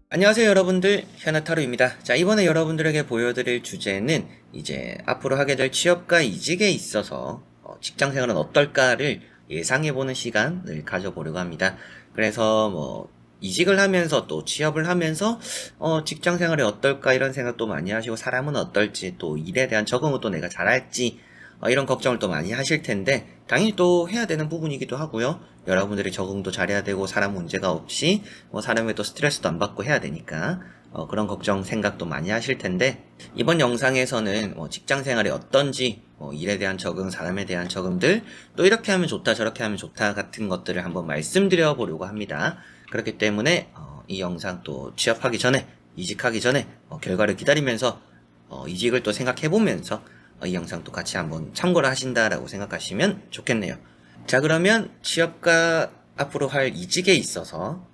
안녕하세요 여러분들, 현아타로입니다. 자, 이번에 여러분들에게 보여드릴 주제는 이제 앞으로 하게 될 취업과 이직에 있어서 직장생활은 어떨까를 예상해보는 시간을 가져보려고 합니다. 그래서 이직을 하면서 또 취업을 하면서 직장생활이 어떨까 이런 생각도 많이 하시고, 사람은 어떨지, 또 일에 대한 적응은 또 내가 잘할지 이런 걱정을 또 많이 하실 텐데, 당연히 또 해야 되는 부분이기도 하고요. 여러분들이 적응도 잘해야 되고, 사람 문제가 없이 사람의 또 스트레스도 안 받고 해야 되니까 그런 걱정 생각도 많이 하실 텐데, 이번 영상에서는 직장 생활이 어떤지, 일에 대한 적응, 사람에 대한 적응들, 또 이렇게 하면 좋다 저렇게 하면 좋다 같은 것들을 한번 말씀드려 보려고 합니다. 그렇기 때문에 이 영상 또 취업하기 전에, 이직하기 전에 결과를 기다리면서 이직을 또 생각해 보면서 이 영상도 같이 한번 참고를 하신다라고 생각하시면 좋겠네요. 자, 그러면 취업과 앞으로 할 이직에 있어서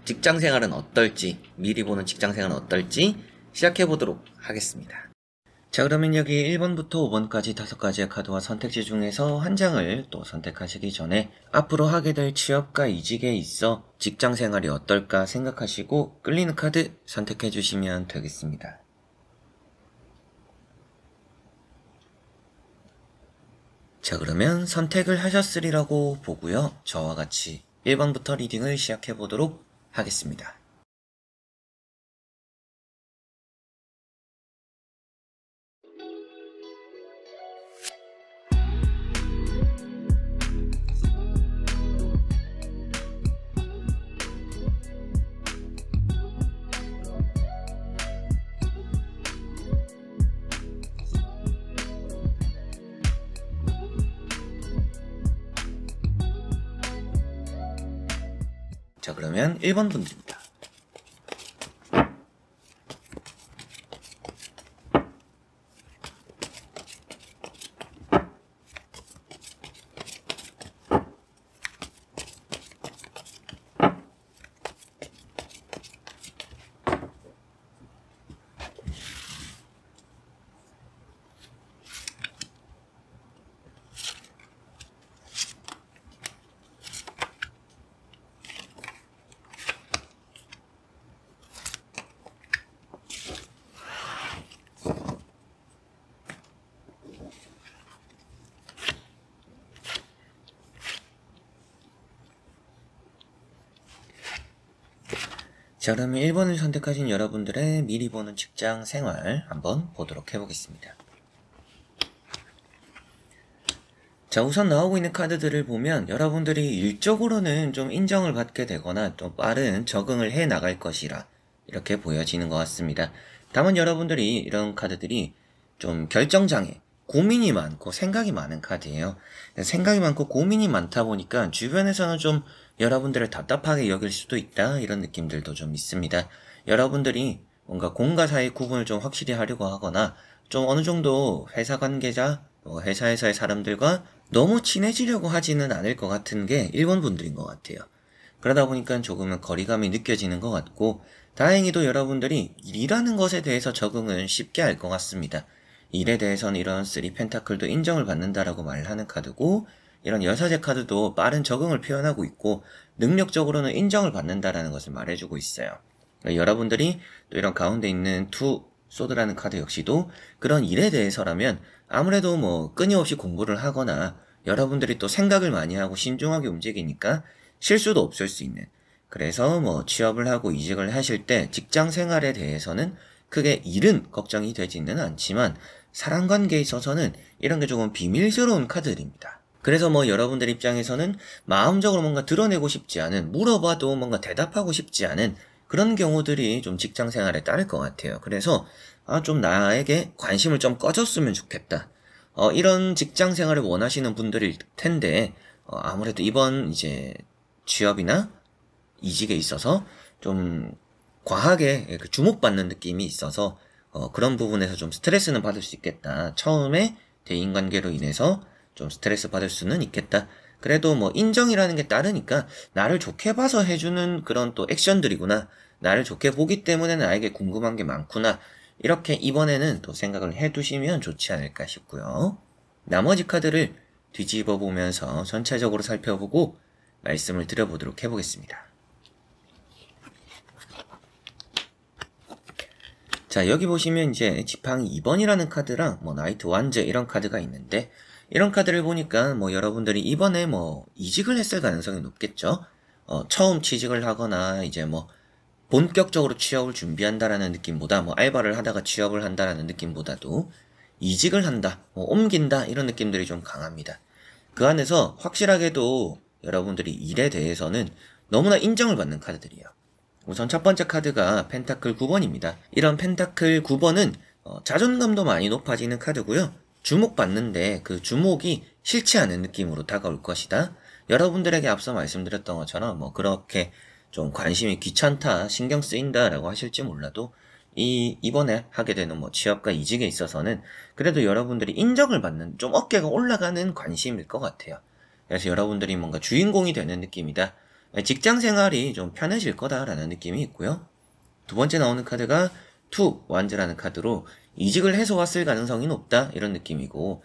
직장생활은 어떨지, 미리 보는 직장생활은 어떨지 시작해보도록 하겠습니다. 자, 그러면 여기 1번부터 5번까지 5가지의 카드와 선택지 중에서 한 장을 또 선택하시기 전에 앞으로 하게 될 취업과 이직에 있어 직장생활이 어떨까 생각하시고 끌리는 카드 선택해 주시면 되겠습니다. 자, 그러면 선택을 하셨으리라고 보고요. 저와 같이 1번부터 리딩을 시작해 보도록 하겠습니다. 자, 그러면 1번 분들입니다. 자, 그러면 1번을 선택하신 여러분들의 미리 보는 직장 생활 한번 보도록 해보겠습니다. 자, 우선 나오고 있는 카드들을 보면 여러분들이 일적으로는 좀 인정을 받게 되거나 또 빠른 적응을 해 나갈 것이라 이렇게 보여지는 것 같습니다. 다만 여러분들이 이런 카드들이 좀 결정장애, 고민이 많고 생각이 많은 카드예요. 생각이 많고 고민이 많다 보니까 주변에서는 좀 여러분들을 답답하게 여길 수도 있다, 이런 느낌들도 좀 있습니다. 여러분들이 뭔가 공과 사이의 구분을 좀 확실히 하려고 하거나 좀 어느 정도 회사 관계자, 회사에서의 사람들과 너무 친해지려고 하지는 않을 것 같은 게 1번 분들인 것 같아요. 그러다 보니까 조금은 거리감이 느껴지는 것 같고, 다행히도 여러분들이 일이라는 것에 대해서 적응을 쉽게 할 것 같습니다. 일에 대해서는 이런 3 펜타클도 인정을 받는다라고 말하는 카드고, 이런 여사제 카드도 빠른 적응을 표현하고 있고 능력적으로는 인정을 받는다라는 것을 말해주고 있어요. 여러분들이 또 이런 가운데 있는 투 소드라는 카드 역시도 그런 일에 대해서라면 아무래도 끊임없이 공부를 하거나 여러분들이 또 생각을 많이 하고 신중하게 움직이니까 실수도 없을 수 있는, 그래서 취업을 하고 이직을 하실 때 직장 생활에 대해서는 크게 일은 걱정이 되지는 않지만 사람 관계에 있어서는 이런 게 조금 비밀스러운 카드들입니다. 그래서 여러분들 입장에서는 마음적으로 뭔가 드러내고 싶지 않은, 물어봐도 뭔가 대답하고 싶지 않은 그런 경우들이 좀 직장 생활에 따를 것 같아요. 그래서 좀 나에게 관심을 좀 꺼줬으면 좋겠다, 이런 직장 생활을 원하시는 분들일 텐데, 아무래도 이번 이제 취업이나 이직에 있어서 좀 과하게 주목받는 느낌이 있어서 그런 부분에서 좀 스트레스는 받을 수 있겠다. 처음에 대인관계로 인해서 좀 스트레스 받을 수는 있겠다. 그래도 인정이라는 게 따르니까 나를 좋게 봐서 해주는 그런 또 액션들이구나, 나를 좋게 보기 때문에 나에게 궁금한 게 많구나, 이렇게 이번에는 또 생각을 해두시면 좋지 않을까 싶고요. 나머지 카드를 뒤집어 보면서 전체적으로 살펴보고 말씀을 드려보도록 해보겠습니다. 자, 여기 보시면 이제 지팡이 2번이라는 카드랑 뭐 나이트 완즈 이런 카드가 있는데, 이런 카드를 보니까 뭐 여러분들이 이번에 뭐 이직을 했을 가능성이 높겠죠. 처음 취직을 하거나 이제 뭐 본격적으로 취업을 준비한다라는 느낌보다, 뭐 알바를 하다가 취업을 한다라는 느낌보다도 이직을 한다, 뭐 옮긴다, 이런 느낌들이 좀 강합니다. 그 안에서 확실하게도 여러분들이 일에 대해서는 너무나 인정을 받는 카드들이에요. 우선 첫 번째 카드가 펜타클 9번입니다. 이런 펜타클 9번은 자존감도 많이 높아지는 카드고요. 주목받는데 그 주목이 싫지 않은 느낌으로 다가올 것이다. 여러분들에게 앞서 말씀드렸던 것처럼 뭐 그렇게 좀 관심이 귀찮다, 신경 쓰인다라고 하실지 몰라도 이번에 하게 되는 뭐 취업과 이직에 있어서는 그래도 여러분들이 인정을 받는, 좀 어깨가 올라가는 관심일 것 같아요. 그래서 여러분들이 뭔가 주인공이 되는 느낌이다. 직장 생활이 좀 편해질 거다라는 느낌이 있고요. 두 번째 나오는 카드가 투 완즈라는 카드로 이직을 해서 왔을 가능성이 높다, 이런 느낌이고,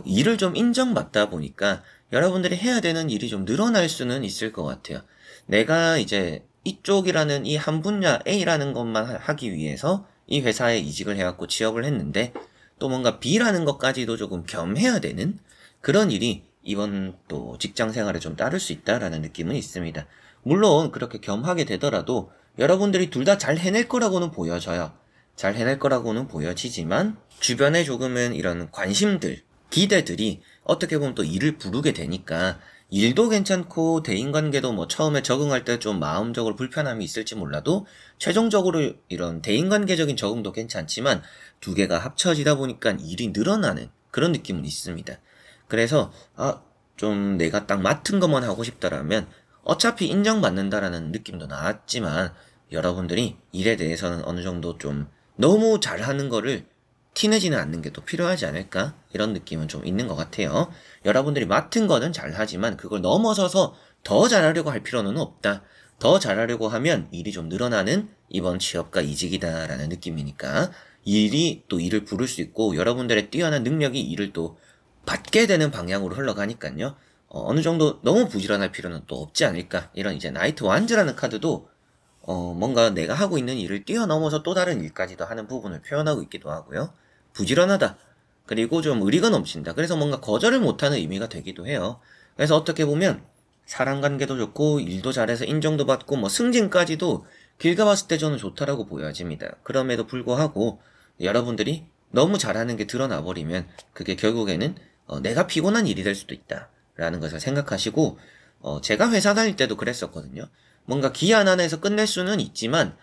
일을 좀 인정받다 보니까 여러분들이 해야 되는 일이 좀 늘어날 수는 있을 것 같아요. 내가 이제 이쪽이라는 이 한 분야 A라는 것만 하기 위해서 이 회사에 이직을 해갖고 취업을 했는데, 또 뭔가 B라는 것까지도 조금 겸해야 되는 그런 일이 이번 또 직장 생활에 좀 따를 수 있다라는 느낌은 있습니다. 물론 그렇게 겸하게 되더라도 여러분들이 둘 다 잘 해낼 거라고는 보여져요. 잘 해낼 거라고는 보여지지만 주변에 조금은 이런 관심들, 기대들이 어떻게 보면 또 일을 부르게 되니까, 일도 괜찮고 대인관계도 뭐 처음에 적응할 때 좀 마음적으로 불편함이 있을지 몰라도 최종적으로 이런 대인관계적인 적응도 괜찮지만 두 개가 합쳐지다 보니까 일이 늘어나는 그런 느낌은 있습니다. 그래서 좀 내가 딱 맡은 것만 하고 싶다라면 어차피 인정받는다라는 느낌도 나왔지만, 여러분들이 일에 대해서는 어느 정도 좀 너무 잘하는 거를 티내지는 않는 게 또 필요하지 않을까? 이런 느낌은 좀 있는 것 같아요. 여러분들이 맡은 거는 잘하지만 그걸 넘어서서 더 잘하려고 할 필요는 없다. 더 잘하려고 하면 일이 좀 늘어나는 이번 취업과 이직이다라는 느낌이니까, 일이 또 일을 부를 수 있고 여러분들의 뛰어난 능력이 일을 또 받게 되는 방향으로 흘러가니까요. 어느 정도 너무 부지런할 필요는 또 없지 않을까. 이런 이제 나이트 완즈라는 카드도 뭔가 내가 하고 있는 일을 뛰어넘어서 또 다른 일까지도 하는 부분을 표현하고 있기도 하고요. 부지런하다. 그리고 좀 의리가 넘친다. 그래서 뭔가 거절을 못하는 의미가 되기도 해요. 그래서 어떻게 보면 사람 관계도 좋고 일도 잘해서 인정도 받고 뭐 승진까지도 길 가봤을 때 저는 좋다라고 보여집니다. 그럼에도 불구하고 여러분들이 너무 잘하는 게 드러나 버리면 그게 결국에는 내가 피곤한 일이 될 수도 있다 라는 것을 생각하시고, 제가 회사 다닐 때도 그랬었거든요. 뭔가 기한 안에서 끝낼 수는 있지만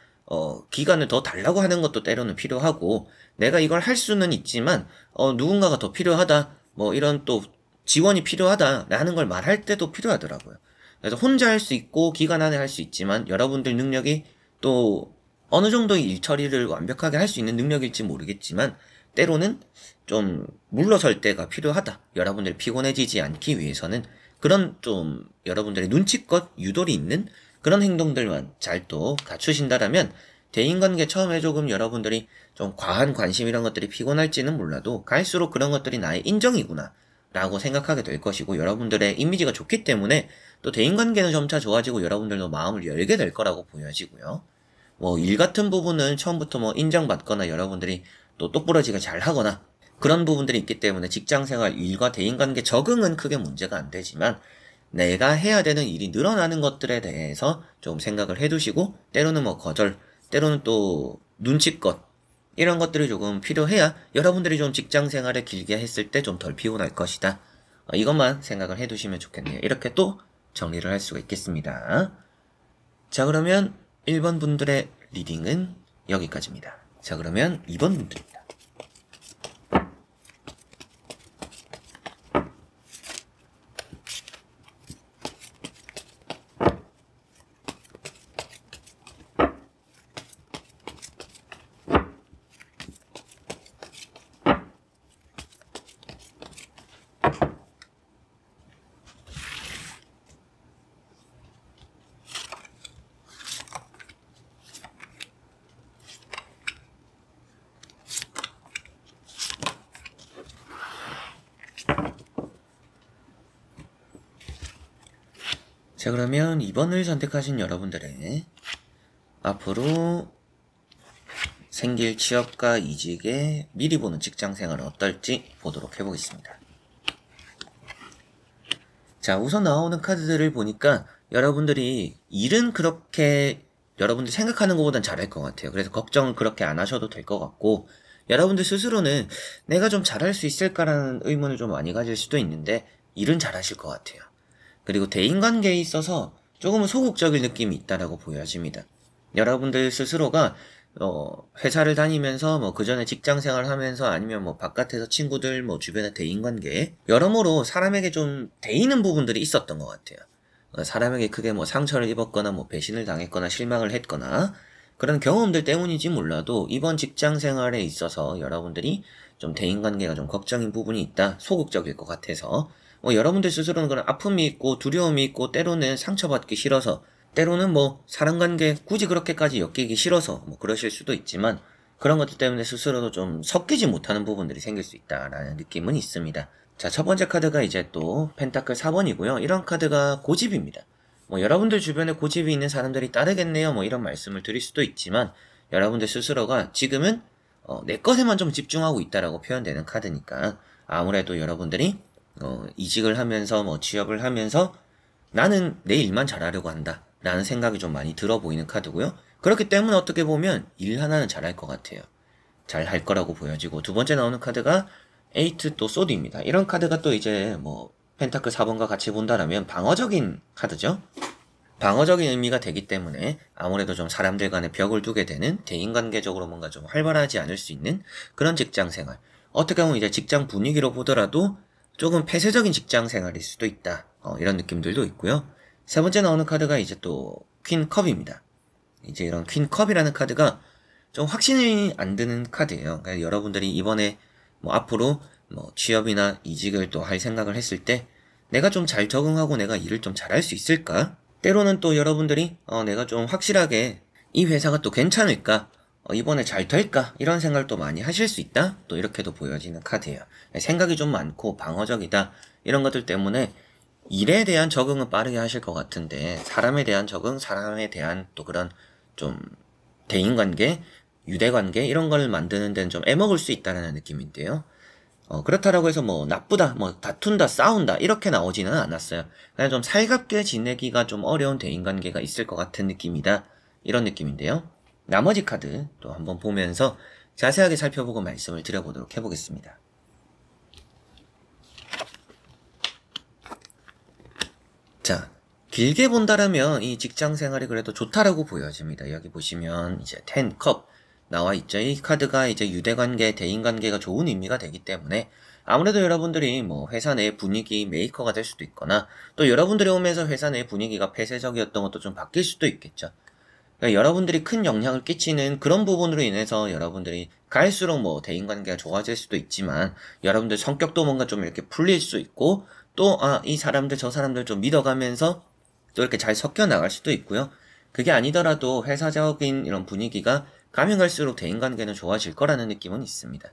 기간을 더 달라고 하는 것도 때로는 필요하고, 내가 이걸 할 수는 있지만 누군가가 더 필요하다, 뭐 이런 또 지원이 필요하다라는 걸 말할 때도 필요하더라고요. 그래서 혼자 할 수 있고 기간 안에 할 수 있지만 여러분들 능력이 또 어느 정도의 일 처리를 완벽하게 할 수 있는 능력일지 모르겠지만 때로는 좀 물러설 때가 필요하다. 여러분들이 피곤해지지 않기 위해서는 그런 좀 여러분들의 눈치껏 유도리 있는 그런 행동들만 잘 또 갖추신다라면, 대인관계 처음에 조금 여러분들이 좀 과한 관심 이런 것들이 피곤할지는 몰라도 갈수록 그런 것들이 나의 인정이구나 라고 생각하게 될 것이고, 여러분들의 이미지가 좋기 때문에 또 대인관계는 점차 좋아지고 여러분들도 마음을 열게 될 거라고 보여지고요. 뭐 일 같은 부분은 처음부터 뭐 인정받거나 여러분들이 또 똑부러지게 잘 하거나 그런 부분들이 있기 때문에 직장생활, 일과 대인관계 적응은 크게 문제가 안 되지만, 내가 해야 되는 일이 늘어나는 것들에 대해서 좀 생각을 해두시고, 때로는 뭐 거절, 때로는 또 눈치껏 이런 것들이 조금 필요해야 여러분들이 좀 직장생활을 길게 했을 때 좀 덜 피곤할 것이다. 이것만 생각을 해두시면 좋겠네요. 이렇게 또 정리를 할 수가 있겠습니다. 자, 그러면 1번 분들의 리딩은 여기까지입니다. 자, 그러면 2번 분들입니다. 자, 그러면 2번을 선택하신 여러분들의 앞으로 생길 취업과 이직에 미리 보는 직장생활은 어떨지 보도록 해보겠습니다. 자, 우선 나오는 카드들을 보니까 여러분들이 일은 그렇게 여러분들 생각하는 것보단 잘할 것 같아요. 그래서 걱정을 그렇게 안 하셔도 될 것 같고, 여러분들 스스로는 내가 좀 잘할 수 있을까라는 의문을 좀 많이 가질 수도 있는데 일은 잘하실 것 같아요. 그리고 대인관계에 있어서 조금은 소극적인 느낌이 있다라고 보여집니다. 여러분들 스스로가 회사를 다니면서 뭐 그전에 직장 생활 하면서 아니면 뭐 바깥에서 친구들 뭐 주변의 대인관계에 여러모로 사람에게 좀 대이는 부분들이 있었던 것 같아요. 사람에게 크게 뭐 상처를 입었거나 뭐 배신을 당했거나 실망을 했거나 그런 경험들 때문인지 몰라도 이번 직장 생활에 있어서 여러분들이 좀 대인관계가 좀 걱정인 부분이 있다, 소극적일 것 같아서 뭐 여러분들 스스로는 그런 아픔이 있고 두려움이 있고 때로는 상처받기 싫어서 때로는 뭐 사람관계 굳이 그렇게까지 엮이기 싫어서 뭐 그러실 수도 있지만 그런 것들 때문에 스스로도 좀 섞이지 못하는 부분들이 생길 수 있다라는 느낌은 있습니다. 자, 첫 번째 카드가 이제 또 펜타클 4번이고요. 이런 카드가 고집입니다. 뭐 여러분들 주변에 고집이 있는 사람들이 따르겠네요. 뭐 이런 말씀을 드릴 수도 있지만 여러분들 스스로가 지금은 내 것에만 좀 집중하고 있다라고 표현되는 카드니까 아무래도 여러분들이 이직을 하면서 뭐 취업을 하면서 나는 내 일만 잘하려고 한다 라는 생각이 좀 많이 들어 보이는 카드고요. 그렇기 때문에 어떻게 보면 일 하나는 잘할 것 같아요. 잘 할 거라고 보여지고, 두 번째 나오는 카드가 에이트 또 소드입니다. 이런 카드가 또 이제 뭐 펜타클 4번과 같이 본다라면 방어적인 카드죠. 방어적인 의미가 되기 때문에 아무래도 좀 사람들 간에 벽을 두게 되는, 대인관계적으로 뭔가 좀 활발하지 않을 수 있는 그런 직장 생활. 어떻게 보면 이제 직장 분위기로 보더라도 조금 폐쇄적인 직장 생활일 수도 있다. 이런 느낌들도 있고요. 세 번째 나오는 카드가 이제 또 퀸컵입니다. 이제 이런 퀸컵이라는 카드가 좀 확신이 안 드는 카드예요. 그러니까 여러분들이 이번에 뭐 앞으로 뭐 취업이나 이직을 또 할 생각을 했을 때 내가 좀 잘 적응하고 내가 일을 좀 잘할 수 있을까? 때로는 또 여러분들이 내가 좀 확실하게 이 회사가 또 괜찮을까? 이번에 잘 될까? 이런 생각을 또 많이 하실 수 있다? 또 이렇게도 보여지는 카드예요. 생각이 좀 많고 방어적이다. 이런 것들 때문에 일에 대한 적응은 빠르게 하실 것 같은데 사람에 대한 적응, 사람에 대한 또 그런 좀 대인관계, 유대관계 이런 걸 만드는 데는 좀 애먹을 수 있다는 느낌인데요. 그렇다라고 해서 뭐 나쁘다, 뭐 다툰다, 싸운다 이렇게 나오지는 않았어요. 그냥 좀 살갑게 지내기가 좀 어려운 대인관계가 있을 것 같은 느낌이다. 이런 느낌인데요. 나머지 카드 또 한번 보면서 자세하게 살펴보고 말씀을 드려보도록 해보겠습니다. 자, 길게 본다라면 이 직장 생활이 그래도 좋다라고 보여집니다. 여기 보시면 이제 10컵 나와 있죠. 이 카드가 이제 유대관계, 대인관계가 좋은 의미가 되기 때문에 아무래도 여러분들이 뭐 회사 내 분위기 메이커가 될 수도 있거나 또 여러분들이 오면서 회사 내 분위기가 폐쇄적이었던 것도 좀 바뀔 수도 있겠죠. 그러니까 여러분들이 큰 영향을 끼치는 그런 부분으로 인해서 여러분들이 갈수록 뭐 대인관계가 좋아질 수도 있지만 여러분들 성격도 뭔가 좀 이렇게 풀릴 수 있고 또 이 사람들 저 사람들 좀 믿어가면서 또 이렇게 잘 섞여 나갈 수도 있고요. 그게 아니더라도 회사적인 이런 분위기가 가면 갈수록 대인관계는 좋아질 거라는 느낌은 있습니다.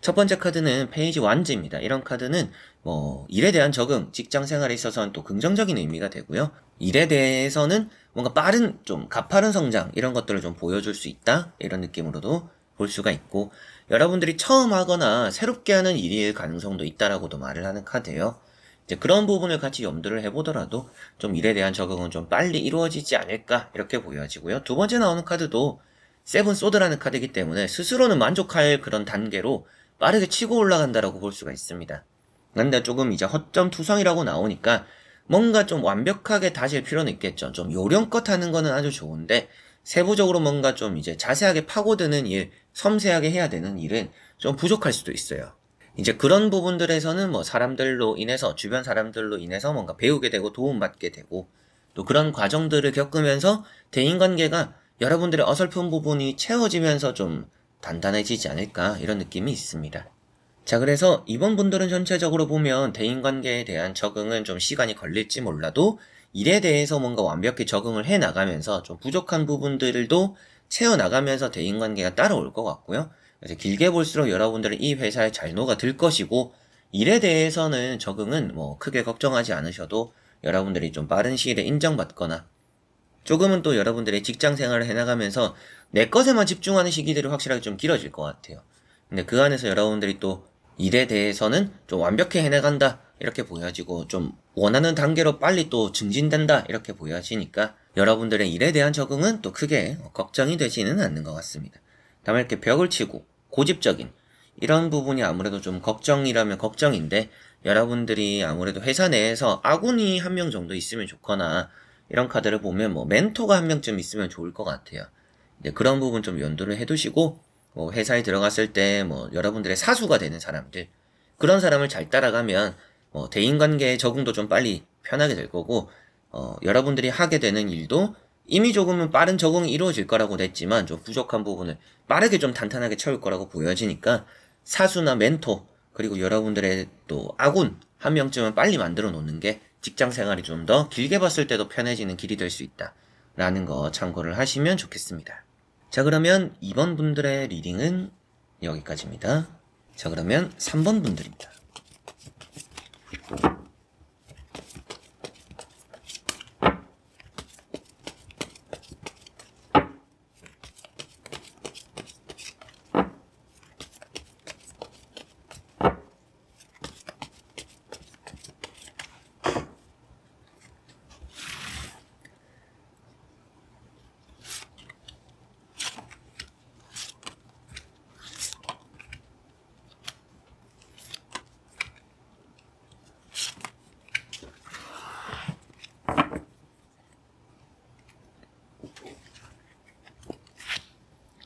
첫 번째 카드는 페이지 완즈입니다. 이런 카드는 뭐 일에 대한 적응, 직장 생활에 있어서는 또 긍정적인 의미가 되고요. 일에 대해서는 뭔가 빠른 좀 가파른 성장 이런 것들을 좀 보여줄 수 있다 이런 느낌으로도 볼 수가 있고 여러분들이 처음 하거나 새롭게 하는 일일 가능성도 있다라고도 말을 하는 카드예요. 이제 그런 부분을 같이 염두를 해보더라도 좀 일에 대한 적응은 좀 빨리 이루어지지 않을까 이렇게 보여지고요. 두 번째 나오는 카드도 세븐 소드라는 카드이기 때문에 스스로는 만족할 그런 단계로 빠르게 치고 올라간다라고 볼 수가 있습니다. 근데 조금 이제 허점 투성이라고 나오니까 뭔가 좀 완벽하게 다질 필요는 있겠죠. 좀 요령껏 하는 거는 아주 좋은데 세부적으로 뭔가 좀 이제 자세하게 파고드는 일, 섬세하게 해야 되는 일은 좀 부족할 수도 있어요. 이제 그런 부분들에서는 뭐 사람들로 인해서 주변 사람들로 인해서 뭔가 배우게 되고 도움받게 되고 또 그런 과정들을 겪으면서 대인관계가 여러분들의 어설픈 부분이 채워지면서 좀 단단해지지 않을까 이런 느낌이 있습니다. 자, 그래서 이번 분들은 전체적으로 보면 대인관계에 대한 적응은 좀 시간이 걸릴지 몰라도 일에 대해서 뭔가 완벽히 적응을 해 나가면서 좀 부족한 부분들도 채워나가면서 대인관계가 따라올 것 같고요. 그래서 길게 볼수록 여러분들은 이 회사에 잘 녹아들 것이고 일에 대해서는 적응은 뭐 크게 걱정하지 않으셔도 여러분들이 좀 빠른 시일에 인정받거나 조금은 또 여러분들의 직장 생활을 해나가면서 내 것에만 집중하는 시기들이 확실하게 좀 길어질 것 같아요. 근데 그 안에서 여러분들이 또 일에 대해서는 좀 완벽히 해나간다 이렇게 보여지고 좀 원하는 단계로 빨리 또 증진된다 이렇게 보여지니까 여러분들의 일에 대한 적응은 또 크게 걱정이 되지는 않는 것 같습니다. 다만 이렇게 벽을 치고 고집적인 이런 부분이 아무래도 좀 걱정이라면 걱정인데, 여러분들이 아무래도 회사 내에서 아군이 한 명 정도 있으면 좋거나 이런 카드를 보면 뭐 멘토가 한 명쯤 있으면 좋을 것 같아요. 이제 그런 부분 좀 연두를 해두시고, 뭐 회사에 들어갔을 때 뭐 여러분들의 사수가 되는 사람들, 그런 사람을 잘 따라가면 대인관계에 적응도 좀 빨리 편하게 될 거고, 여러분들이 하게 되는 일도 이미 조금은 빠른 적응이 이루어질 거라고 냈지만 좀 부족한 부분을 빠르게 좀 탄탄하게 채울 거라고 보여지니까, 사수나 멘토 그리고 여러분들의 또 아군 한 명쯤은 빨리 만들어 놓는 게 직장 생활이 좀 더 길게 봤을 때도 편해지는 길이 될 수 있다 라는 거 참고를 하시면 좋겠습니다. 자, 그러면 2번 분들의 리딩은 여기까지입니다. 자, 그러면 3번 분들입니다.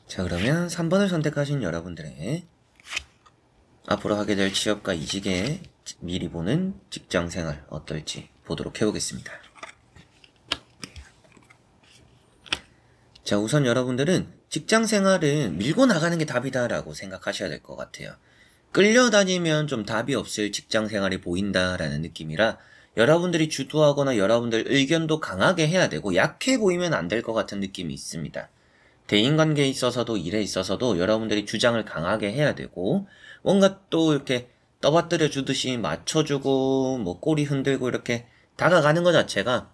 자, 그러면 3번을 선택하신 여러분들의 앞으로 하게 될 취업과 이직에 미리 보는 직장생활 어떨지 보도록 해보겠습니다. 자, 우선 여러분들은 직장생활은 밀고 나가는 게 답이다라고 생각하셔야 될 것 같아요. 끌려다니면 좀 답이 없을 직장생활이 보인다라는 느낌이라, 여러분들이 주도하거나 여러분들 의견도 강하게 해야 되고 약해 보이면 안 될 것 같은 느낌이 있습니다. 대인관계에 있어서도 일에 있어서도 여러분들이 주장을 강하게 해야 되고, 뭔가 또 이렇게 떠받들여 주듯이 맞춰주고 뭐 꼬리 흔들고 이렇게 다가가는 것 자체가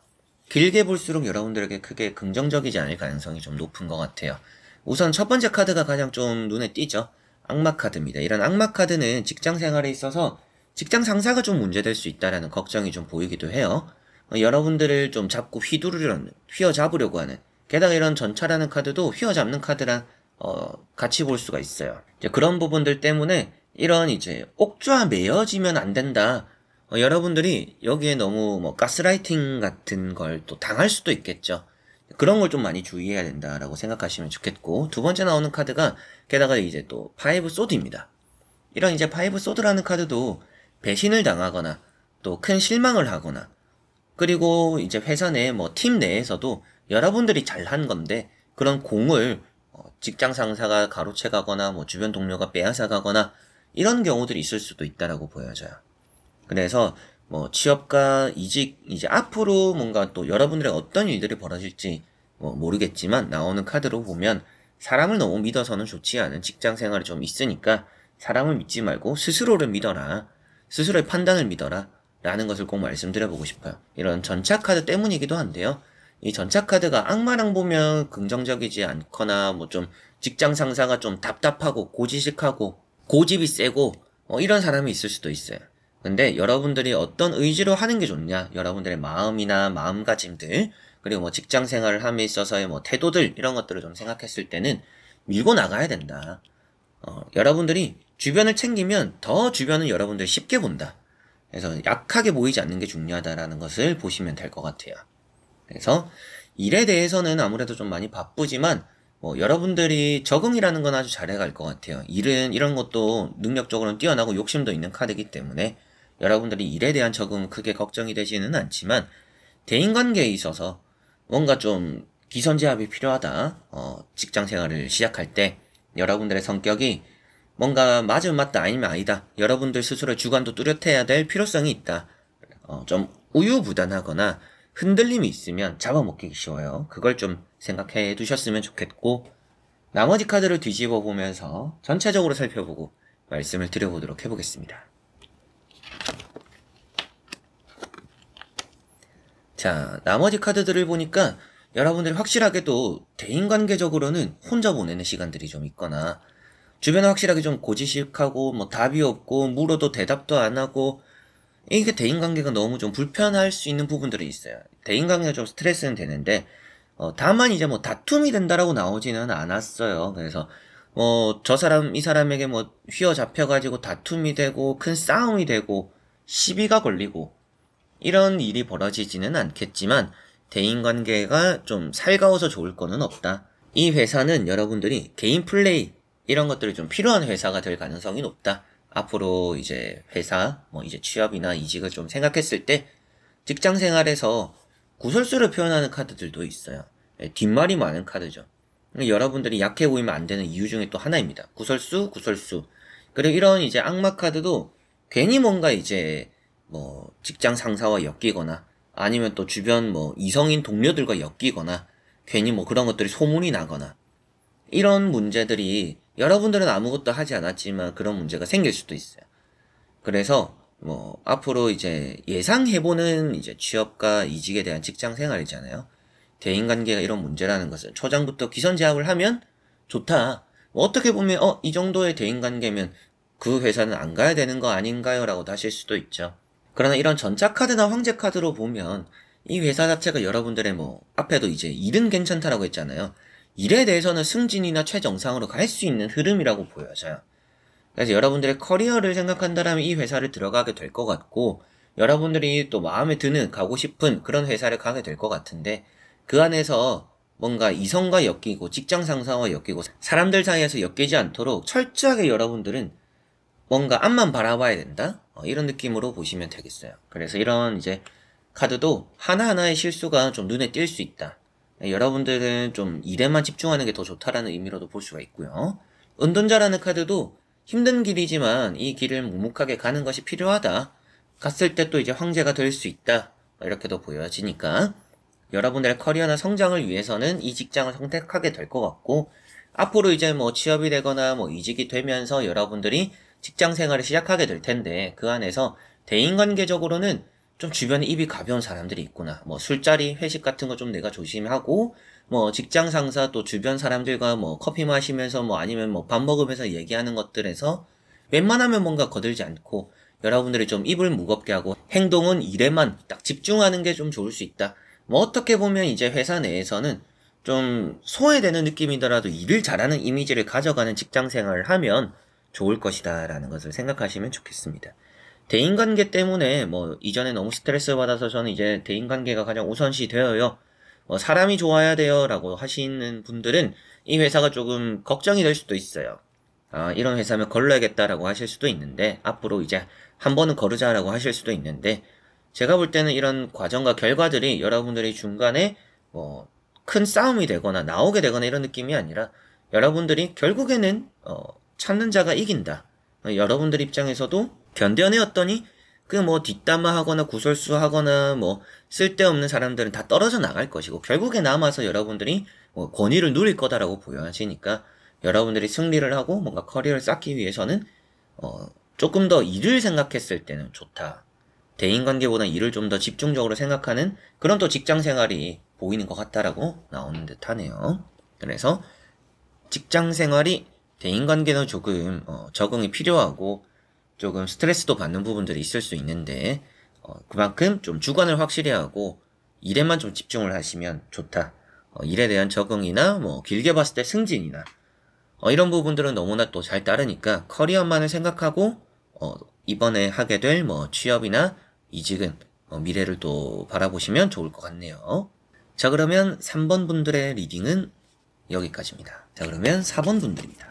길게 볼수록 여러분들에게 크게 긍정적이지 않을 가능성이 좀 높은 것 같아요. 우선 첫 번째 카드가 가장 좀 눈에 띄죠. 악마 카드입니다. 이런 악마 카드는 직장 생활에 있어서 직장 상사가 좀 문제될 수 있다라는 걱정이 좀 보이기도 해요. 여러분들을 좀 잡고 휘어잡으려고 하는, 게다가 이런 전차라는 카드도 휘어잡는 카드랑 같이 볼 수가 있어요. 이제 그런 부분들 때문에 이런 이제 옥좌 매여지면 안 된다. 여러분들이 여기에 너무 뭐 가스라이팅 같은 걸 또 당할 수도 있겠죠. 그런 걸 좀 많이 주의해야 된다라고 생각하시면 좋겠고, 두 번째 나오는 카드가 게다가 이제 또 파이브 소드입니다. 이런 이제 파이브 소드라는 카드도 배신을 당하거나 또 큰 실망을 하거나, 그리고 이제 회사 내 뭐 팀 내에서도 여러분들이 잘한 건데 그런 공을 직장 상사가 가로채 가거나 뭐 주변 동료가 빼앗아 가거나 이런 경우들이 있을 수도 있다라고 보여져요. 그래서 뭐 취업과 이직, 이제 앞으로 뭔가 또 여러분들의 어떤 일들이 벌어질지 모르겠지만, 나오는 카드로 보면 사람을 너무 믿어서는 좋지 않은 직장 생활이 좀 있으니까 사람을 믿지 말고 스스로를 믿어라, 스스로의 판단을 믿어라 라는 것을 꼭 말씀드려보고 싶어요. 이런 전차 카드 때문이기도 한데요, 이 전차 카드가 악마랑 보면 긍정적이지 않거나 뭐 좀 직장 상사가 좀 답답하고 고지식하고 고집이 세고 이런 사람이 있을 수도 있어요. 근데 여러분들이 어떤 의지로 하는 게 좋냐, 여러분들의 마음이나 마음가짐들, 그리고 뭐 직장 생활을 함에 있어서의 뭐 태도들, 이런 것들을 좀 생각했을 때는 밀고 나가야 된다. 여러분들이 주변을 챙기면 더 주변은 여러분들 쉽게 본다. 그래서 약하게 보이지 않는 게 중요하다라는 것을 보시면 될 것 같아요. 그래서 일에 대해서는 아무래도 좀 많이 바쁘지만 여러분들이 적응이라는 건 아주 잘해갈 것 같아요. 일은 이런 것도 능력적으로는 뛰어나고 욕심도 있는 카드이기 때문에 여러분들이 일에 대한 적응은 크게 걱정이 되지는 않지만, 대인관계에 있어서 뭔가 좀 기선제압이 필요하다. 직장 생활을 시작할 때 여러분들의 성격이 뭔가 맞으면 맞다 아니면 아니다, 여러분들 스스로의 주관도 뚜렷해야 될 필요성이 있다. 좀 우유부단하거나 흔들림이 있으면 잡아먹기 쉬워요. 그걸 좀 생각해 두셨으면 좋겠고, 나머지 카드를 뒤집어 보면서 전체적으로 살펴보고 말씀을 드려보도록 해보겠습니다. 자, 나머지 카드들을 보니까 여러분들이 확실하게도 대인관계적으로는 혼자 보내는 시간들이 좀 있거나 주변에 확실하게 좀 고지식하고 뭐 답이 없고 물어도 대답도 안 하고 이게 대인관계가 너무 좀 불편할 수 있는 부분들이 있어요. 대인관계가 좀 스트레스는 되는데 다만 이제 뭐 다툼이 된다라고 나오지는 않았어요. 그래서 저 사람 이 사람에게 뭐 휘어잡혀가지고 다툼이 되고 큰 싸움이 되고 시비가 걸리고 이런 일이 벌어지지는 않겠지만 대인관계가 좀 살가워서 좋을 거는 없다. 이 회사는 여러분들이 개인 플레이 이런 것들이 좀 필요한 회사가 될 가능성이 높다. 앞으로 이제 회사, 뭐 이제 취업이나 이직을 좀 생각했을 때 직장 생활에서 구설수를 표현하는 카드들도 있어요. 뒷말이 많은 카드죠. 여러분들이 약해 보이면 안 되는 이유 중에 또 하나입니다. 구설수. 그리고 이런 이제 악마 카드도 괜히 뭔가 이제 뭐 직장 상사와 엮이거나 아니면 또 주변 뭐 이성인 동료들과 엮이거나 괜히 뭐 그런 것들이 소문이 나거나 이런 문제들이 여러분들은 아무것도 하지 않았지만 그런 문제가 생길 수도 있어요. 그래서 뭐 앞으로 이제 예상해보는 이제 취업과 이직에 대한 직장 생활이잖아요. 대인관계가 이런 문제라는 것은 초장부터 기선제압을 하면 좋다. 뭐 어떻게 보면 이 정도의 대인관계면 그 회사는 안 가야 되는 거 아닌가요? 라고도 하실 수도 있죠. 그러나 이런 전차카드나 황제카드로 보면 이 회사 자체가 여러분들의 뭐 앞에도 이제 일은 괜찮다라고 했잖아요. 일에 대해서는 승진이나 최정상으로 갈 수 있는 흐름이라고 보여져요. 그래서 여러분들의 커리어를 생각한다면 이 회사를 들어가게 될 것 같고 여러분들이 또 마음에 드는 가고 싶은 그런 회사를 가게 될 것 같은데 그 안에서 뭔가 이성과 엮이고 직장 상사와 엮이고 사람들 사이에서 엮이지 않도록 철저하게 여러분들은 뭔가 앞만 바라봐야 된다? 이런 느낌으로 보시면 되겠어요. 그래서 이런 이제 카드도 하나하나의 실수가 좀 눈에 띌 수 있다. 여러분들은 좀 일에만 집중하는 게 더 좋다라는 의미로도 볼 수가 있고요. 은둔자라는 카드도 힘든 길이지만 이 길을 묵묵하게 가는 것이 필요하다. 갔을 때 또 이제 황제가 될 수 있다. 이렇게도 보여지니까 여러분들의 커리어나 성장을 위해서는 이 직장을 선택하게 될 것 같고 앞으로 이제 뭐 취업이 되거나 뭐 이직이 되면서 여러분들이 직장 생활을 시작하게 될 텐데 그 안에서 대인관계적으로는 좀 주변에 입이 가벼운 사람들이 있구나. 뭐 술자리, 회식 같은 거 좀 내가 조심하고 뭐 직장 상사 또 주변 사람들과 뭐 커피 마시면서 뭐 아니면 뭐 밥 먹으면서 얘기하는 것들에서 웬만하면 뭔가 거들지 않고 여러분들이 좀 입을 무겁게 하고 행동은 일에만 딱 집중하는 게 좀 좋을 수 있다. 뭐 어떻게 보면 이제 회사 내에서는 좀 소외되는 느낌이더라도 일을 잘하는 이미지를 가져가는 직장 생활을 하면 좋을 것이다 라는 것을 생각하시면 좋겠습니다. 대인관계 때문에 뭐 이전에 너무 스트레스 받아서 저는 이제 대인관계가 가장 우선시 되어요. 사람이 좋아야 돼요 라고 하시는 분들은 이 회사가 조금 걱정이 될 수도 있어요. 이런 회사면 걸러야겠다라고 하실 수도 있는데 앞으로 이제 한 번은 거르자라고 하실 수도 있는데 제가 볼 때는 이런 과정과 결과들이 여러분들이 중간에 뭐 큰 싸움이 되거나 나오게 되거나 이런 느낌이 아니라 여러분들이 결국에는 찾는 자가 이긴다. 여러분들 입장에서도 견뎌내었더니 그 뭐 뒷담화하거나 구설수하거나 뭐 쓸데없는 사람들은 다 떨어져 나갈 것이고 결국에 남아서 여러분들이 뭐 권위를 누릴 거다라고 보여지니까 여러분들이 승리를 하고 뭔가 커리어를 쌓기 위해서는 조금 더 일을 생각했을 때는 좋다. 대인관계보다 일을 좀 더 집중적으로 생각하는 그런 또 직장 생활이 보이는 것 같다라고 나오는 듯 하네요. 그래서 직장 생활이 대인관계는 조금 적응이 필요하고 조금 스트레스도 받는 부분들이 있을 수 있는데 그만큼 좀 주관을 확실히 하고 일에만 좀 집중을 하시면 좋다. 일에 대한 적응이나 뭐 길게 봤을 때 승진이나 이런 부분들은 너무나 또 잘 따르니까 커리어만을 생각하고 이번에 하게 될 뭐 취업이나 이직은 미래를 또 바라보시면 좋을 것 같네요. 자, 그러면 3번 분들의 리딩은 여기까지입니다. 자, 그러면 4번 분들입니다.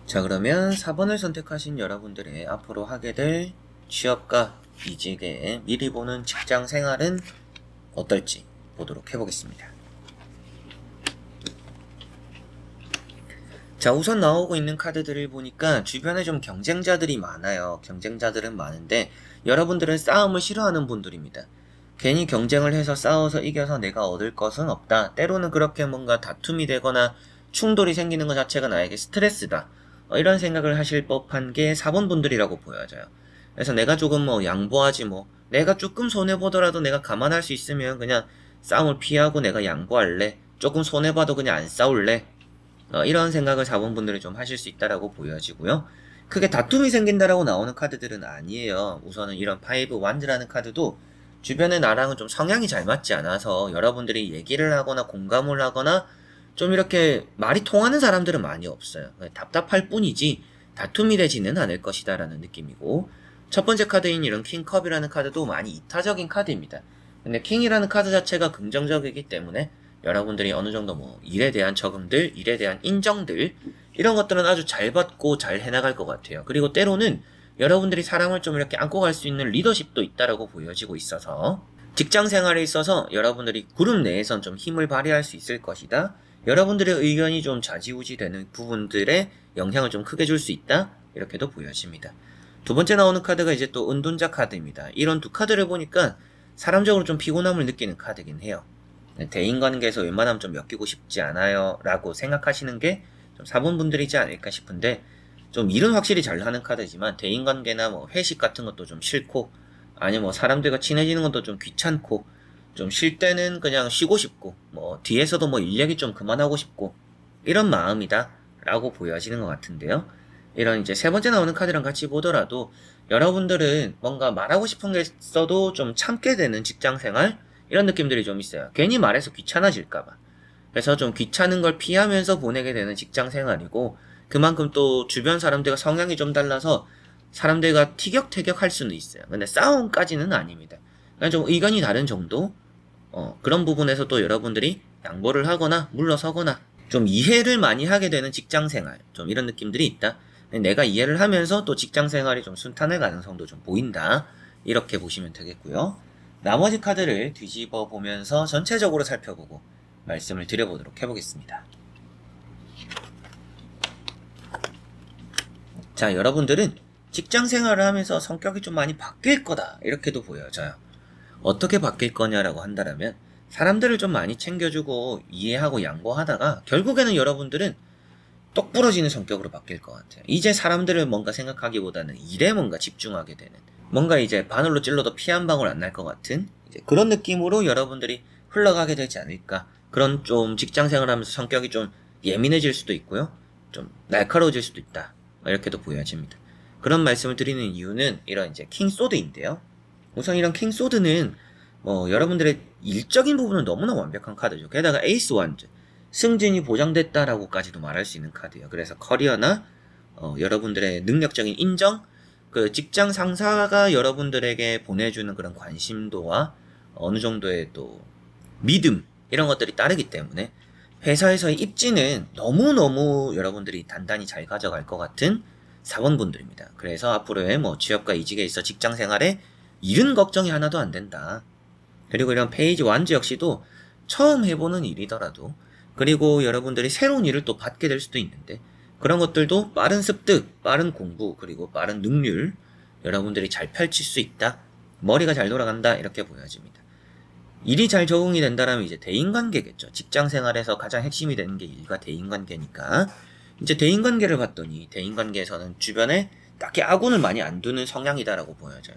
자, 그러면 4번을 선택하신 여러분들의 앞으로 하게 될 취업과 이직에 미리 보는 직장 생활은 어떨지 보도록 해보겠습니다. 자, 우선 나오고 있는 카드들을 보니까 주변에 좀 경쟁자들이 많아요. 경쟁자들은 많은데 여러분들은 싸움을 싫어하는 분들입니다. 괜히 경쟁을 해서 싸워서 이겨서 내가 얻을 것은 없다. 때로는 그렇게 뭔가 다툼이 되거나 충돌이 생기는 것 자체가 나에게 스트레스다. 이런 생각을 하실 법한 게 4번 분들이라고 보여져요. 그래서 내가 조금 뭐 양보하지 뭐 내가 조금 손해보더라도 내가 감안할 수 있으면 그냥 싸움을 피하고 내가 양보할래. 조금 손해봐도 그냥 안 싸울래. 이런 생각을 4번 분들이 좀 하실 수 있다라고 보여지고요. 크게 다툼이 생긴다라고 나오는 카드들은 아니에요. 우선은 이런 파이브 완드라는 카드도 주변에 나랑은 좀 성향이 잘 맞지 않아서 여러분들이 얘기를 하거나 공감을 하거나 좀 이렇게 말이 통하는 사람들은 많이 없어요. 답답할 뿐이지 다툼이 되지는 않을 것이다 라는 느낌이고, 첫 번째 카드인 이런 킹컵이라는 카드도 많이 이타적인 카드입니다. 근데 킹이라는 카드 자체가 긍정적이기 때문에 여러분들이 어느 정도 뭐 일에 대한 적응들, 일에 대한 인정들 이런 것들은 아주 잘 받고 잘 해나갈 것 같아요. 그리고 때로는 여러분들이 사람을 좀 이렇게 안고 갈 수 있는 리더십도 있다라고 보여지고 있어서 직장 생활에 있어서 여러분들이 그룹 내에선 좀 힘을 발휘할 수 있을 것이다. 여러분들의 의견이 좀 좌지우지 되는 부분들에 영향을 좀 크게 줄 수 있다. 이렇게도 보여집니다. 두 번째 나오는 카드가 이제 또 은둔자 카드입니다. 이런 두 카드를 보니까 사람적으로 좀 피곤함을 느끼는 카드긴 해요. 대인관계에서 웬만하면 좀 엮이고 싶지 않아요 라고 생각하시는 게 좀 4번 분들이지 않을까 싶은데, 좀 일은 확실히 잘하는 카드지만 대인관계나 뭐 회식 같은 것도 좀 싫고, 아니면 뭐 사람들과 친해지는 것도 좀 귀찮고, 좀 쉴 때는 그냥 쉬고 싶고, 뭐 뒤에서도 뭐 일 얘기 좀 그만하고 싶고, 이런 마음이다 라고 보여지는 것 같은데요. 이런 이제 세 번째 나오는 카드랑 같이 보더라도 여러분들은 뭔가 말하고 싶은 게 있어도 좀 참게 되는 직장생활, 이런 느낌들이 좀 있어요. 괜히 말해서 귀찮아질까봐. 그래서 좀 귀찮은 걸 피하면서 보내게 되는 직장생활이고, 그만큼 또 주변 사람들과 성향이 좀 달라서 사람들과 티격태격 할 수는 있어요. 근데 싸움까지는 아닙니다. 그냥 좀 의견이 다른 정도? 그런 부분에서 또 여러분들이 양보를 하거나 물러서거나 좀 이해를 많이 하게 되는 직장생활, 좀 이런 느낌들이 있다. 내가 이해를 하면서 또 직장생활이 좀 순탄할 가능성도 좀 보인다. 이렇게 보시면 되겠고요. 나머지 카드를 뒤집어 보면서 전체적으로 살펴보고 말씀을 드려보도록 해보겠습니다. 자, 여러분들은 직장 생활을 하면서 성격이 좀 많이 바뀔 거다. 이렇게도 보여져요. 어떻게 바뀔 거냐라고 한다면 사람들을 좀 많이 챙겨주고 이해하고 양보하다가 결국에는 여러분들은 똑 부러지는 성격으로 바뀔 것 같아요. 이제 사람들을 뭔가 생각하기보다는 일에 뭔가 집중하게 되는, 뭔가 이제 바늘로 찔러도 피 한 방울 안 날 것 같은 이제 그런 느낌으로 여러분들이 흘러가게 되지 않을까. 그런 좀 직장 생활하면서 성격이 좀 예민해질 수도 있고요. 좀 날카로워질 수도 있다. 이렇게도 보여집니다. 그런 말씀을 드리는 이유는 이런 이제 킹소드인데요. 우선 이런 킹소드는 뭐 여러분들의 일적인 부분은 너무나 완벽한 카드죠. 게다가 에이스 완즈, 승진이 보장됐다라고까지도 말할 수 있는 카드예요. 그래서 커리어나 여러분들의 능력적인 인정, 그 직장 상사가 여러분들에게 보내주는 그런 관심도와 어느 정도의 또 믿음, 이런 것들이 따르기 때문에 회사에서의 입지는 너무너무 여러분들이 단단히 잘 가져갈 것 같은 4번 분들입니다. 그래서 앞으로의 뭐 취업과 이직에 있어 직장 생활에 일은 걱정이 하나도 안 된다. 그리고 이런 페이지 완즈 역시도 처음 해보는 일이더라도, 그리고 여러분들이 새로운 일을 또 받게 될 수도 있는데 그런 것들도 빠른 습득, 빠른 공부, 그리고 빠른 능률, 여러분들이 잘 펼칠 수 있다. 머리가 잘 돌아간다. 이렇게 보여집니다. 일이 잘 적응이 된다면 이제 대인관계겠죠. 직장 생활에서 가장 핵심이 되는 게 일과 대인관계니까 이제 대인관계를 봤더니 대인관계에서는 주변에 딱히 아군을 많이 안 두는 성향이다라고 보여져요.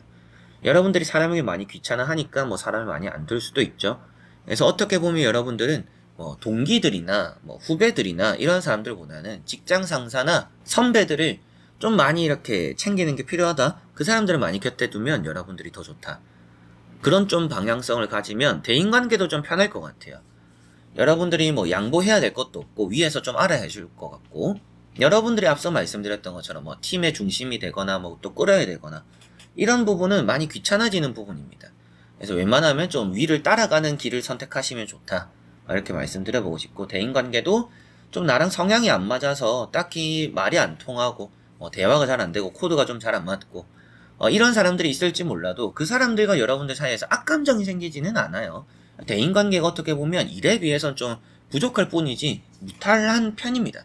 여러분들이 사람에게 많이 귀찮아하니까 뭐 사람을 많이 안 둘 수도 있죠. 그래서 어떻게 보면 여러분들은 뭐 동기들이나 뭐 후배들이나 이런 사람들보다는 직장 상사나 선배들을 좀 많이 이렇게 챙기는 게 필요하다. 그 사람들을 많이 곁에 두면 여러분들이 더 좋다. 그런 좀 방향성을 가지면 대인관계도 좀 편할 것 같아요. 여러분들이 뭐 양보해야 될 것도 없고 위에서 좀 알아야 줄 것 같고, 여러분들이 앞서 말씀드렸던 것처럼 뭐 팀의 중심이 되거나 뭐 또 끌어야 되거나 이런 부분은 많이 귀찮아지는 부분입니다. 그래서 웬만하면 좀 위를 따라가는 길을 선택하시면 좋다. 이렇게 말씀드려보고 싶고, 대인관계도 좀 나랑 성향이 안 맞아서 딱히 말이 안 통하고 대화가 잘 안 되고 코드가 좀 잘 안 맞고 이런 사람들이 있을지 몰라도 그 사람들과 여러분들 사이에서 악감정이 생기지는 않아요. 대인관계가 어떻게 보면 일에 비해선 좀 부족할 뿐이지 무탈한 편입니다.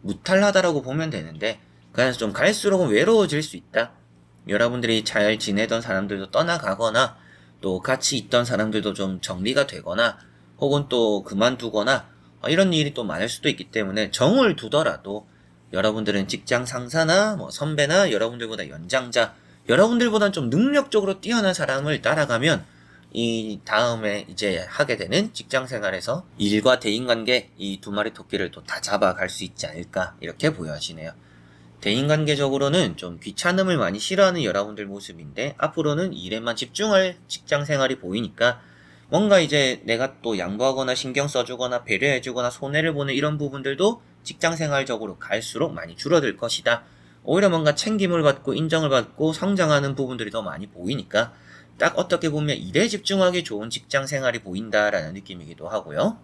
무탈하다라고 보면 되는데, 그래서 좀 갈수록은 외로워질 수 있다. 여러분들이 잘 지내던 사람들도 떠나가거나 또 같이 있던 사람들도 좀 정리가 되거나 혹은 또 그만두거나 이런 일이 또 많을 수도 있기 때문에 정을 두더라도 여러분들은 직장 상사나 뭐 선배나 여러분들보다 연장자, 여러분들보다는 좀 능력적으로 뛰어난 사람을 따라가면 이 다음에 이제 하게 되는 직장 생활에서 일과 대인관계 이 두 마리 토끼를 또 다 잡아갈 수 있지 않을까 이렇게 보여지네요. 대인관계적으로는 좀 귀찮음을 많이 싫어하는 여러분들 모습인데 앞으로는 일에만 집중할 직장 생활이 보이니까 뭔가 이제 내가 또 양보하거나 신경 써주거나 배려해주거나 손해를 보는 이런 부분들도 직장 생활적으로 갈수록 많이 줄어들 것이다. 오히려 뭔가 챙김을 받고 인정을 받고 성장하는 부분들이 더 많이 보이니까 딱 어떻게 보면 일에 집중하기 좋은 직장 생활이 보인다라는 느낌이기도 하고요.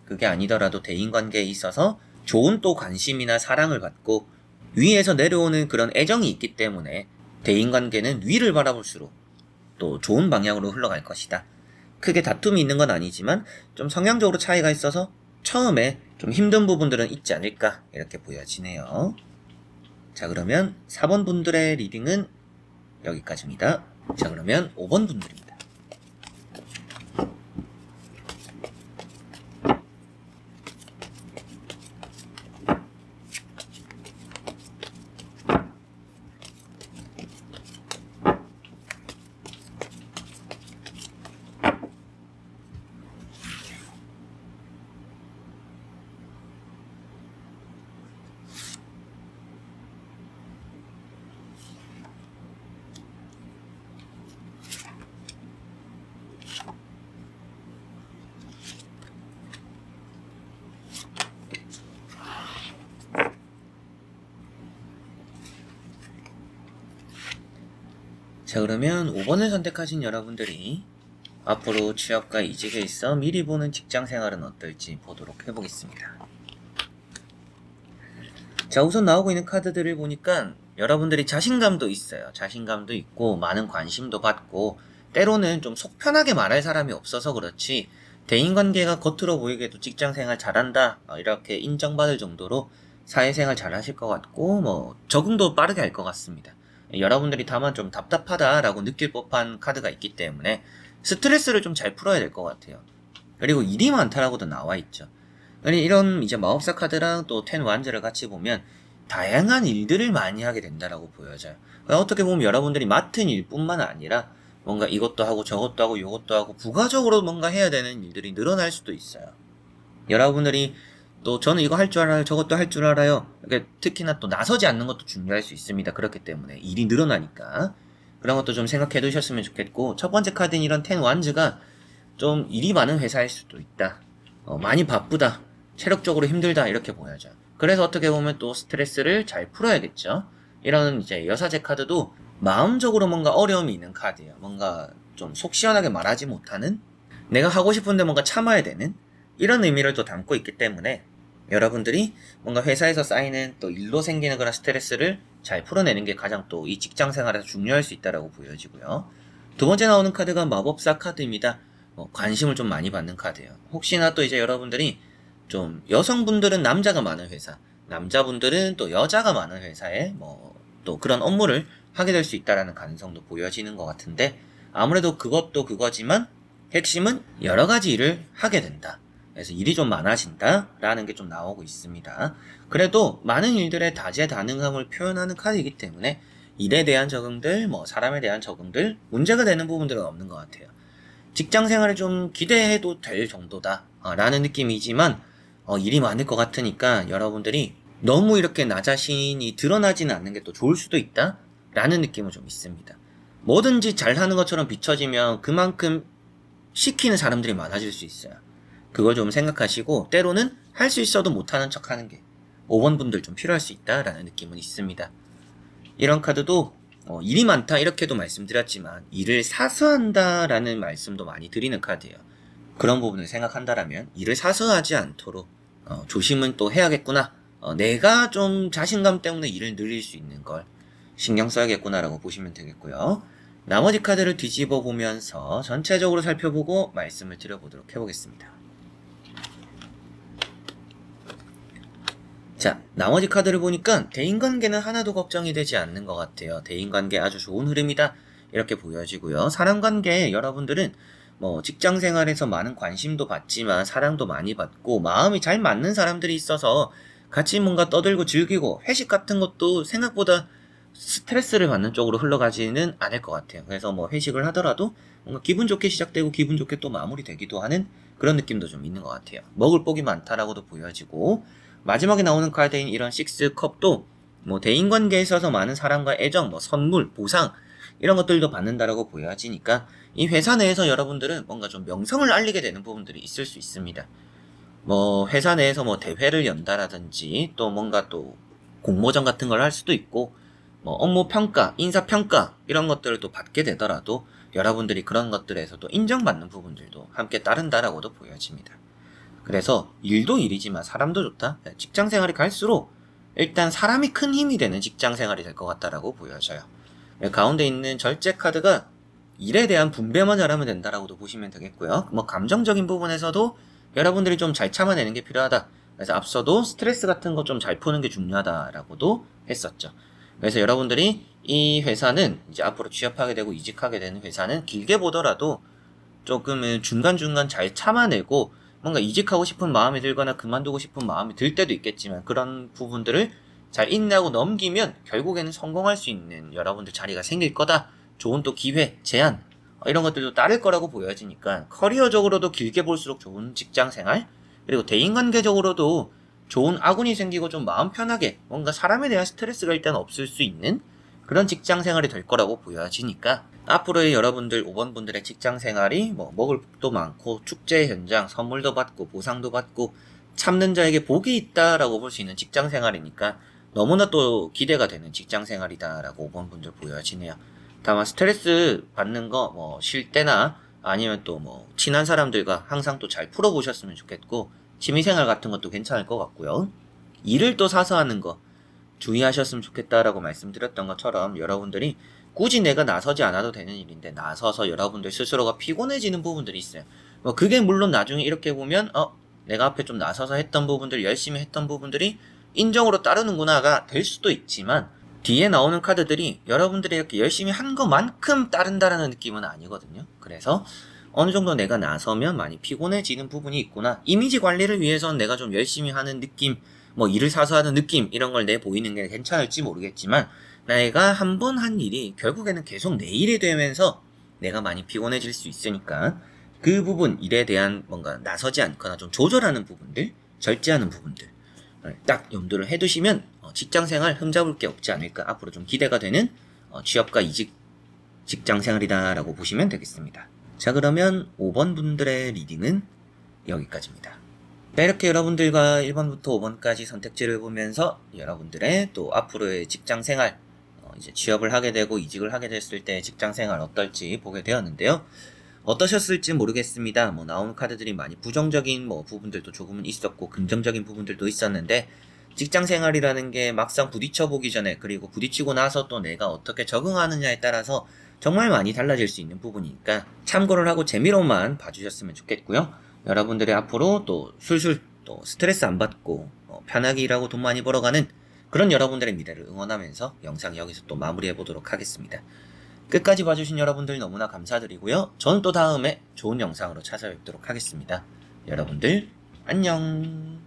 그게 아니더라도 대인관계에 있어서 좋은 또 관심이나 사랑을 받고 위에서 내려오는 그런 애정이 있기 때문에 대인관계는 위를 바라볼수록 또 좋은 방향으로 흘러갈 것이다. 크게 다툼이 있는 건 아니지만 좀 성향적으로 차이가 있어서 처음에 좀 힘든 부분들은 있지 않을까 이렇게 보여지네요. 자, 그러면 4번 분들의 리딩은 여기까지입니다. 자, 그러면 5번 분들입니다. 자, 그러면 5번을 선택하신 여러분들이 앞으로 취업과 이직에 있어 미리 보는 직장 생활은 어떨지 보도록 해보겠습니다. 자, 우선 나오고 있는 카드들을 보니까 여러분들이 자신감도 있어요. 자신감도 있고 많은 관심도 받고 때로는 좀 속 편하게 말할 사람이 없어서 그렇지 대인관계가 겉으로 보이게도 직장생활 잘한다 이렇게 인정받을 정도로 사회생활 잘하실 것 같고 뭐 적응도 빠르게 할 것 같습니다. 여러분들이 다만 좀 답답하다라고 느낄 법한 카드가 있기 때문에 스트레스를 좀 잘 풀어야 될 것 같아요. 그리고 일이 많다라고도 나와 있죠. 이런 이제 마법사 카드랑 또 텐 완즈를 같이 보면 다양한 일들을 많이 하게 된다라고 보여져요. 어떻게 보면 여러분들이 맡은 일뿐만 아니라 뭔가 이것도 하고 저것도 하고 이것도 하고 부가적으로 뭔가 해야 되는 일들이 늘어날 수도 있어요. 여러분들이 또 저는 이거 할 줄 알아요. 저것도 할 줄 알아요. 그러니까 특히나 또 나서지 않는 것도 중요할 수 있습니다. 그렇기 때문에 일이 늘어나니까 그런 것도 좀 생각해 두셨으면 좋겠고 첫 번째 카드인 이런 텐 완즈가 좀 일이 많은 회사일 수도 있다. 많이 바쁘다. 체력적으로 힘들다. 이렇게 보여져요. 그래서 어떻게 보면 또 스트레스를 잘 풀어야겠죠. 이런 이제 여사제 카드도 마음적으로 뭔가 어려움이 있는 카드예요. 뭔가 좀 속 시원하게 말하지 못하는 내가 하고 싶은데 뭔가 참아야 되는 이런 의미를 또 담고 있기 때문에 여러분들이 뭔가 회사에서 쌓이는 또 일로 생기는 그런 스트레스를 잘 풀어내는 게 가장 또 이 직장 생활에서 중요할 수 있다고 보여지고요. 두 번째 나오는 카드가 마법사 카드입니다. 관심을 좀 많이 받는 카드예요. 혹시나 또 이제 여러분들이 좀 여성분들은 남자가 많은 회사, 남자분들은 또 여자가 많은 회사에 또 그런 업무를 하게 될 수 있다라는 가능성도 보여지는 것 같은데 아무래도 그것도 그거지만 핵심은 여러 가지 일을 하게 된다. 그래서 일이 좀 많아진다 라는 게 좀 나오고 있습니다. 그래도 많은 일들의 다재다능함을 표현하는 카드이기 때문에 일에 대한 적응들, 사람에 대한 적응들, 문제가 되는 부분들은 없는 것 같아요. 직장 생활을 좀 기대해도 될 정도다 라는 느낌이지만 일이 많을 것 같으니까 여러분들이 너무 이렇게 나 자신이 드러나지는 않는 게 또 좋을 수도 있다 라는 느낌은 좀 있습니다. 뭐든지 잘하는 것처럼 비춰지면 그만큼 시키는 사람들이 많아질 수 있어요. 그걸 좀 생각하시고 때로는 할 수 있어도 못하는 척 하는 게 5번 분들 좀 필요할 수 있다라는 느낌은 있습니다. 이런 카드도 일이 많다 이렇게도 말씀드렸지만 일을 사수한다라는 말씀도 많이 드리는 카드예요. 그런 부분을 생각한다라면 일을 사수하지 않도록 조심은 또 해야겠구나. 내가 좀 자신감 때문에 일을 늘릴 수 있는 걸 신경 써야겠구나라고 보시면 되겠고요. 나머지 카드를 뒤집어 보면서 전체적으로 살펴보고 말씀을 드려보도록 해보겠습니다. 자, 나머지 카드를 보니까 대인관계는 하나도 걱정이 되지 않는 것 같아요. 대인관계 아주 좋은 흐름이다. 이렇게 보여지고요. 사람관계 여러분들은 뭐 직장생활에서 많은 관심도 받지만 사랑도 많이 받고 마음이 잘 맞는 사람들이 있어서 같이 뭔가 떠들고 즐기고 회식 같은 것도 생각보다 스트레스를 받는 쪽으로 흘러가지는 않을 것 같아요. 그래서 뭐 회식을 하더라도 뭔가 기분 좋게 시작되고 기분 좋게 또 마무리되기도 하는 그런 느낌도 좀 있는 것 같아요. 먹을 복이 많다라고도 보여지고, 마지막에 나오는 카드인 이런 식스컵도 뭐 대인관계에 있어서 많은 사랑과 애정, 뭐 선물, 보상 이런 것들도 받는다라고 보여지니까 이 회사 내에서 여러분들은 뭔가 좀 명성을 알리게 되는 부분들이 있을 수 있습니다. 뭐 회사 내에서 뭐 대회를 연다라든지 또 뭔가 또 공모전 같은 걸 할 수도 있고, 뭐 업무 평가, 인사 평가 이런 것들을 또 받게 되더라도 여러분들이 그런 것들에서도 인정받는 부분들도 함께 따른다라고도 보여집니다. 그래서 일도 일이지만 사람도 좋다. 직장 생활이 갈수록 일단 사람이 큰 힘이 되는 직장 생활이 될 것 같다라고 보여져요. 가운데 있는 절제 카드가 일에 대한 분배만 잘하면 된다라고도 보시면 되겠고요. 뭐 감정적인 부분에서도 여러분들이 좀 잘 참아내는 게 필요하다. 그래서 앞서도 스트레스 같은 거 좀 잘 푸는 게 중요하다라고도 했었죠. 그래서 여러분들이 이 회사는 이제 앞으로 취업하게 되고 이직하게 되는 회사는 길게 보더라도 조금은 중간중간 잘 참아내고 뭔가 이직하고 싶은 마음이 들거나 그만두고 싶은 마음이 들 때도 있겠지만 그런 부분들을 잘 인내하고 넘기면 결국에는 성공할 수 있는 여러분들 자리가 생길 거다. 좋은 또 기회, 제안 이런 것들도 따를 거라고 보여지니까 커리어적으로도 길게 볼수록 좋은 직장 생활, 그리고 대인관계적으로도 좋은 아군이 생기고 좀 마음 편하게 뭔가 사람에 대한 스트레스가 일단 없을 수 있는 그런 직장 생활이 될 거라고 보여지니까 앞으로의 여러분들 5번 분들의 직장 생활이 뭐 먹을 복도 많고 축제 현장 선물도 받고 보상도 받고 참는 자에게 복이 있다라고 볼 수 있는 직장 생활이니까 너무나 또 기대가 되는 직장 생활이다라고 5번 분들 보여지네요. 다만 스트레스 받는 거 뭐 쉴 때나 아니면 또 뭐 친한 사람들과 항상 또 잘 풀어보셨으면 좋겠고, 취미생활 같은 것도 괜찮을 것 같고요. 일을 또 사서 하는 거 주의하셨으면 좋겠다라고 말씀드렸던 것처럼 여러분들이 굳이 내가 나서지 않아도 되는 일인데 나서서 여러분들 스스로가 피곤해지는 부분들이 있어요. 뭐 그게 물론 나중에 이렇게 보면 내가 앞에 좀 나서서 했던 부분들, 열심히 했던 부분들이 인정으로 따르는구나가 될 수도 있지만 뒤에 나오는 카드들이 여러분들이 이렇게 열심히 한 것만큼 따른다라는 느낌은 아니거든요. 그래서 어느 정도 내가 나서면 많이 피곤해지는 부분이 있구나. 이미지 관리를 위해서는 내가 좀 열심히 하는 느낌, 뭐 일을 사서 하는 느낌 이런 걸 내보이는 게 괜찮을지 모르겠지만 내가 한 번 한 일이 결국에는 계속 내 일이 되면서 내가 많이 피곤해질 수 있으니까 그 부분, 일에 대한 뭔가 나서지 않거나 좀 조절하는 부분들, 절제하는 부분들 딱 염두를 해두시면 직장생활 흠잡을 게 없지 않을까, 앞으로 좀 기대가 되는 취업과 이직 직장생활이다 라고 보시면 되겠습니다. 자, 그러면 5번 분들의 리딩은 여기까지입니다. 자, 이렇게 여러분들과 1번부터 5번까지 선택지를 보면서 여러분들의 또 앞으로의 직장생활, 이제 취업을 하게 되고 이직을 하게 됐을 때 직장생활 어떨지 보게 되었는데요. 어떠셨을지 모르겠습니다. 뭐 나오는 카드들이 많이 부정적인 뭐 부분들도 조금은 있었고 긍정적인 부분들도 있었는데, 직장생활이라는 게 막상 부딪혀 보기 전에 그리고 부딪히고 나서 또 내가 어떻게 적응하느냐에 따라서 정말 많이 달라질 수 있는 부분이니까 참고를 하고 재미로만 봐주셨으면 좋겠고요. 여러분들이 앞으로 또 술술 또 스트레스 안 받고 편하게 일하고 돈 많이 벌어가는 그런 여러분들의 미래를 응원하면서 영상 여기서 또 마무리해 보도록 하겠습니다. 끝까지 봐주신 여러분들 너무나 감사드리고요. 저는 또 다음에 좋은 영상으로 찾아뵙도록 하겠습니다. 여러분들 안녕.